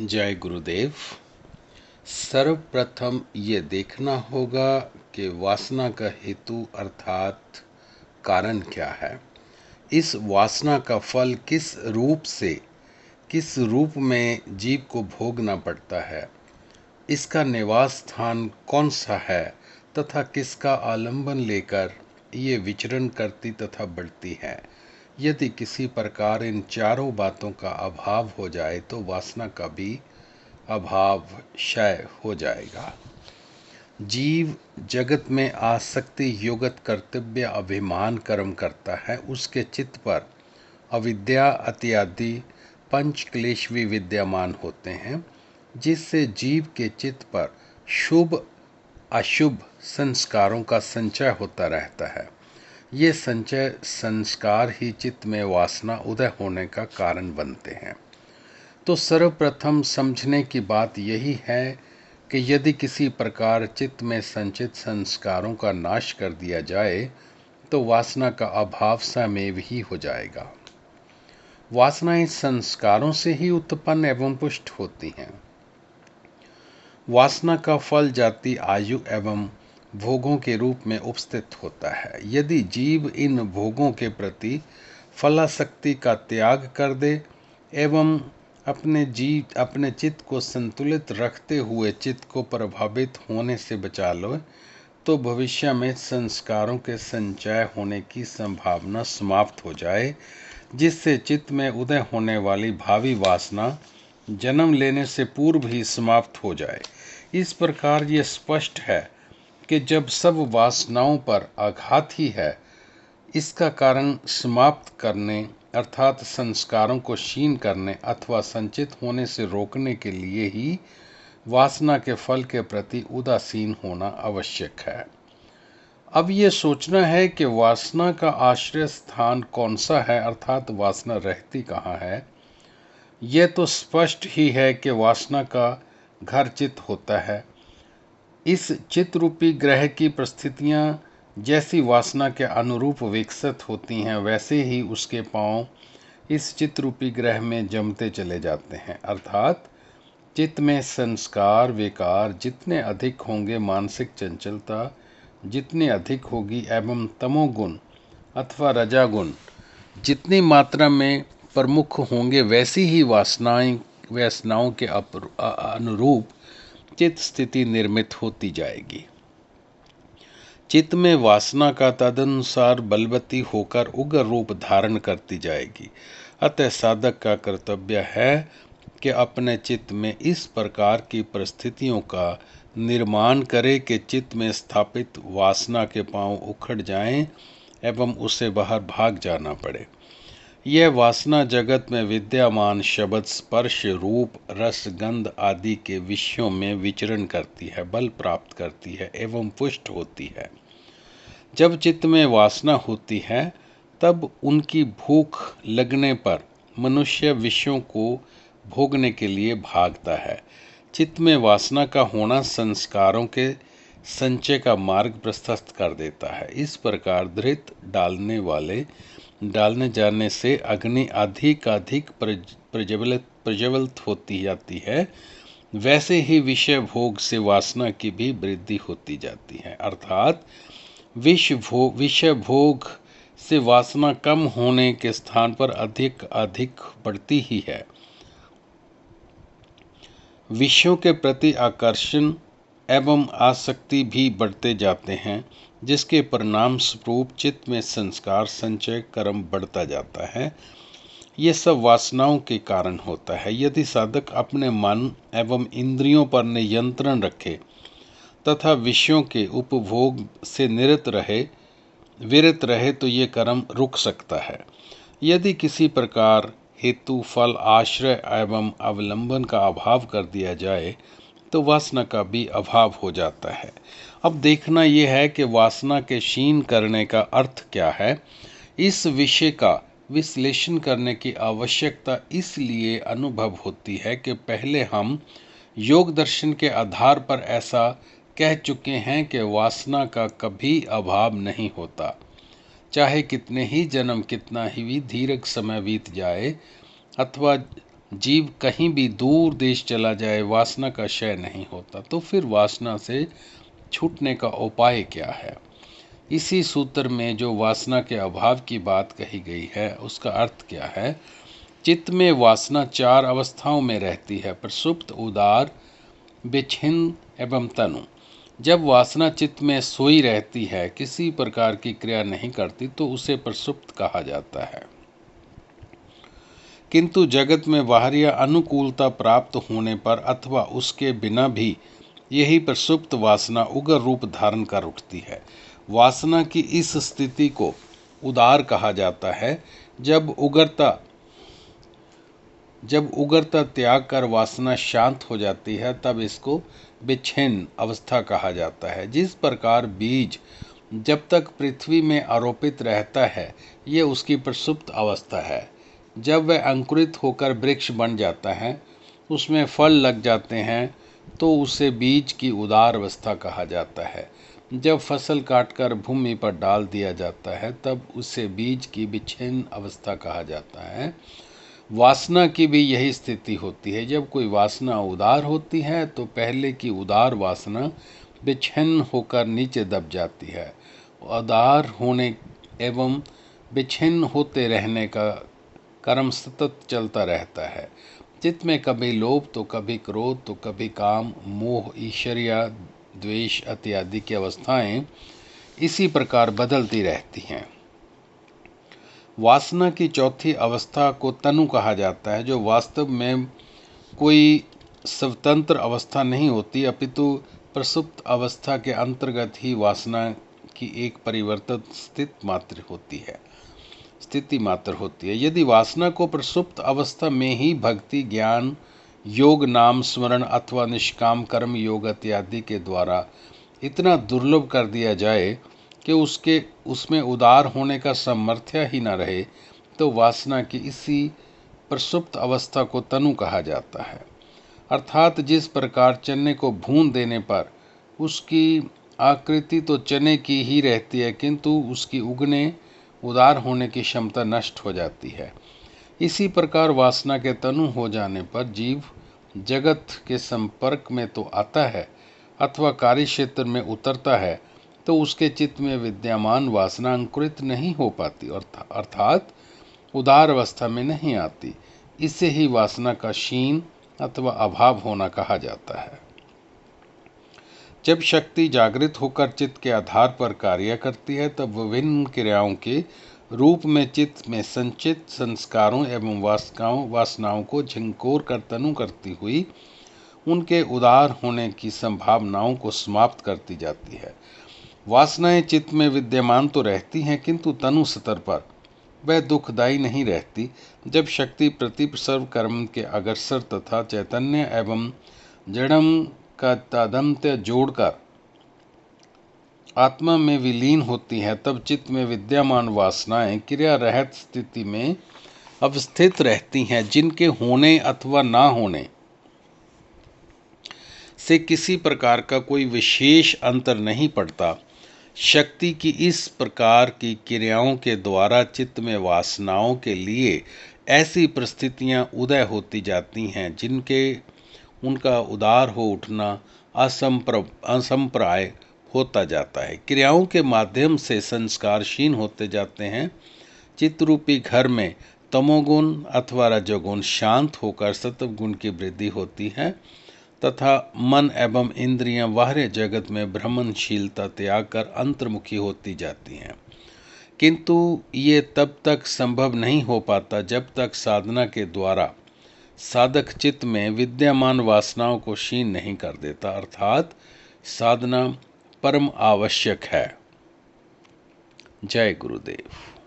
जय गुरुदेव। सर्वप्रथम ये देखना होगा कि वासना का हेतु अर्थात कारण क्या है। इस वासना का फल किस रूप में जीव को भोगना पड़ता है, इसका निवास स्थान कौन सा है तथा किसका आलंबन लेकर ये विचरण करती तथा बढ़ती है। यदि किसी प्रकार इन चारों बातों का अभाव हो जाए तो वासना का भी अभाव क्षय हो जाएगा। जीव जगत में आसक्ति युगत कर्तव्य अभिमान कर्म करता है। उसके चित्त पर अविद्या इत्यादि पंच क्लेश भी विद्यमान होते हैं, जिससे जीव के चित्त पर शुभ अशुभ संस्कारों का संचय होता रहता है। ये संचय संस्कार ही चित्त में वासना उदय होने का कारण बनते हैं। तो सर्वप्रथम समझने की बात यही है कि यदि किसी प्रकार चित्त में संचित संस्कारों का नाश कर दिया जाए तो वासना का अभाव स्वयं ही हो जाएगा। वासनाएं संस्कारों से ही उत्पन्न एवं पुष्ट होती हैं। वासना का फल जाति आयु एवं भोगों के रूप में उपस्थित होता है। यदि जीव इन भोगों के प्रति फलासक्ति का त्याग कर दे एवं अपने चित्त को संतुलित रखते हुए चित्त को प्रभावित होने से बचा लो तो भविष्य में संस्कारों के संचय होने की संभावना समाप्त हो जाए, जिससे चित्त में उदय होने वाली भावी वासना जन्म लेने से पूर्व ही समाप्त हो जाए। इस प्रकार ये स्पष्ट है कि जब सब वासनाओं पर आघात ही है, इसका कारण समाप्त करने अर्थात संस्कारों को क्षीण करने अथवा संचित होने से रोकने के लिए ही वासना के फल के प्रति उदासीन होना आवश्यक है। अब ये सोचना है कि वासना का आश्रय स्थान कौन सा है अर्थात वासना रहती कहाँ है। यह तो स्पष्ट ही है कि वासना का घर चित्त होता है। इस चित्त रूपी ग्रह की परिस्थितियां जैसी वासना के अनुरूप विकसित होती हैं, वैसे ही उसके पांव इस चित्त रूपी ग्रह में जमते चले जाते हैं। अर्थात चित्त में संस्कार विकार जितने अधिक होंगे, मानसिक चंचलता जितनी अधिक होगी एवं तमोगुण अथवा रजागुण जितनी मात्रा में प्रमुख होंगे, वैसी ही वासनाओं के अनुरूप चित्त स्थिति निर्मित होती जाएगी। चित्त में वासना का तदनुसार बलवती होकर उग्र रूप धारण करती जाएगी। अतः साधक का कर्तव्य है कि अपने चित्त में इस प्रकार की परिस्थितियों का निर्माण करे कि चित्त में स्थापित वासना के पांव उखड़ जाएं एवं उसे बाहर भाग जाना पड़े। यह वासना जगत में विद्यमान शब्द स्पर्श रूप रस गंध आदि के विषयों में विचरण करती है, बल प्राप्त करती है एवं पुष्ट होती है। जब चित्त में वासना होती है तब उनकी भूख लगने पर मनुष्य विषयों को भोगने के लिए भागता है। चित्त में वासना का होना संस्कारों के संचय का मार्ग प्रशस्त कर देता है। इस प्रकार धृत डालने जाने से अग्नि अधिक प्रज्वलित होती जाती है, वैसे ही विषय भोग से वासना की भी वृद्धि होती जाती है। अर्थात विषय भोग से वासना कम होने के स्थान पर अधिक बढ़ती ही है। विषयों के प्रति आकर्षण एवं आसक्ति भी बढ़ते जाते हैं, जिसके परिणाम स्वरूप चित्त में संस्कार संचय कर्म बढ़ता जाता है। ये सब वासनाओं के कारण होता है। यदि साधक अपने मन एवं इंद्रियों पर नियंत्रण रखे तथा विषयों के उपभोग से विरत रहे तो ये कर्म रुक सकता है। यदि किसी प्रकार हेतु फल आश्रय एवं अवलंबन का अभाव कर दिया जाए तो वासना का भी अभाव हो जाता है। अब देखना यह है कि वासना के क्षीण करने का अर्थ क्या है। इस विषय का विश्लेषण करने की आवश्यकता इसलिए अनुभव होती है कि पहले हम योग दर्शन के आधार पर ऐसा कह चुके हैं कि वासना का कभी अभाव नहीं होता। चाहे कितने ही जन्म कितना ही दीर्घ समय बीत जाए अथवा जीव कहीं भी दूर देश चला जाए वासना का क्षय नहीं होता। तो फिर वासना से छूटने का उपाय क्या है? इसी सूत्र में जो वासना के अभाव की बात कही गई है उसका अर्थ क्या है? चित्त में वासना 4 अवस्थाओं में रहती है: प्रसुप्त, उदार, विच्छिन्न एवं तनु। जब वासना चित्त में सोई रहती है, किसी प्रकार की क्रिया नहीं करती, तो उसे प्रसुप्त कहा जाता है। किंतु जगत में बाहरी अनुकूलता प्राप्त होने पर अथवा उसके बिना भी यही प्रसुप्त वासना उग्र रूप धारण कर उठती है। वासना की इस स्थिति को उदार कहा जाता है। जब उग्रता त्याग कर वासना शांत हो जाती है, तब इसको विच्छिन्न अवस्था कहा जाता है। जिस प्रकार बीज जब तक पृथ्वी में आरोपित रहता है, ये उसकी प्रसुप्त अवस्था है। जब वह अंकुरित होकर वृक्ष बन जाता है, उसमें फल लग जाते हैं, तो उसे बीज की उदार अवस्था कहा जाता है। जब फसल काटकर भूमि पर डाल दिया जाता है, तब उसे बीज की विच्छिन्न अवस्था कहा जाता है। वासना की भी यही स्थिति होती है। जब कोई वासना उदार होती है, तो पहले की उदार वासना विच्छिन्न होकर नीचे दब जाती है। उदार होने एवं विच्छिन्न होते रहने का कर्म सतत चलता रहता है। चित्त में कभी लोभ, तो कभी क्रोध, तो कभी काम, मोह, ईर्ष्या, द्वेष इत्यादि की अवस्थाएं इसी प्रकार बदलती रहती हैं। वासना की चौथी अवस्था को तनु कहा जाता है, जो वास्तव में कोई स्वतंत्र अवस्था नहीं होती, अपितु प्रसुप्त अवस्था के अंतर्गत ही वासना की एक परिवर्तित स्थिति मात्र होती है। यदि वासना को प्रसुप्त अवस्था में ही भक्ति, ज्ञान, योग, नाम स्मरण अथवा निष्काम कर्म योग इत्यादि के द्वारा इतना दुर्लभ कर दिया जाए कि उसमें उदार होने का सामर्थ्य ही न रहे, तो वासना की इसी प्रसुप्त अवस्था को तनु कहा जाता है। अर्थात जिस प्रकार चने को भून देने पर उसकी आकृति तो चने की ही रहती है, किंतु उसकी उगने, उदार होने की क्षमता नष्ट हो जाती है। इसी प्रकार वासना के तनु हो जाने पर जीव जगत के संपर्क में तो आता है अथवा कार्य क्षेत्र में उतरता है, तो उसके चित्त में विद्यमान वासना अंकुरित नहीं हो पाती, अर्थात उदार अवस्था में नहीं आती। इसे ही वासना का क्षीण अथवा अभाव होना कहा जाता है। जब शक्ति जागृत होकर चित्त के आधार पर कार्य करती है, तब विभिन्न क्रियाओं के रूप में चित्त में संचित संस्कारों एवं वासनाओं को झंकोर कर तनु करती हुई उनके उदार होने की संभावनाओं को समाप्त करती जाती है। वासनाएं चित्त में विद्यमान तो रहती हैं, किंतु तनु स्तर पर वह दुखदायी नहीं रहती। जब शक्ति प्रतिप्रसव कर्म के अग्रसर तथा चैतन्य एवं जड़म का तादात्म्य जोड़कर आत्मा में विलीन होती है, तब चित्त में विद्यमान वासनाएं क्रिया रहित स्थिति में अवस्थित रहती हैं, जिनके होने अथवा ना होने से किसी प्रकार का कोई विशेष अंतर नहीं पड़ता। शक्ति की इस प्रकार की क्रियाओं के द्वारा चित्त में वासनाओं के लिए ऐसी परिस्थितियां उदय होती जाती हैं जिनके उनका उदार हो उठना असंप्राय होता जाता है। क्रियाओं के माध्यम से संस्कार क्षीण होते जाते हैं। चित्तरूपी घर में तमोगुण अथवा रजोगुण शांत होकर सत्वगुण की वृद्धि होती है तथा मन एवं इंद्रियां बाह्य जगत में भ्रमणशीलता त्याग कर अंतर्मुखी होती जाती हैं। किंतु ये तब तक संभव नहीं हो पाता जब तक साधना के द्वारा साधक चित्त में विद्यमान वासनाओं को क्षीण नहीं कर देता, अर्थात साधना परम आवश्यक है। जय गुरुदेव।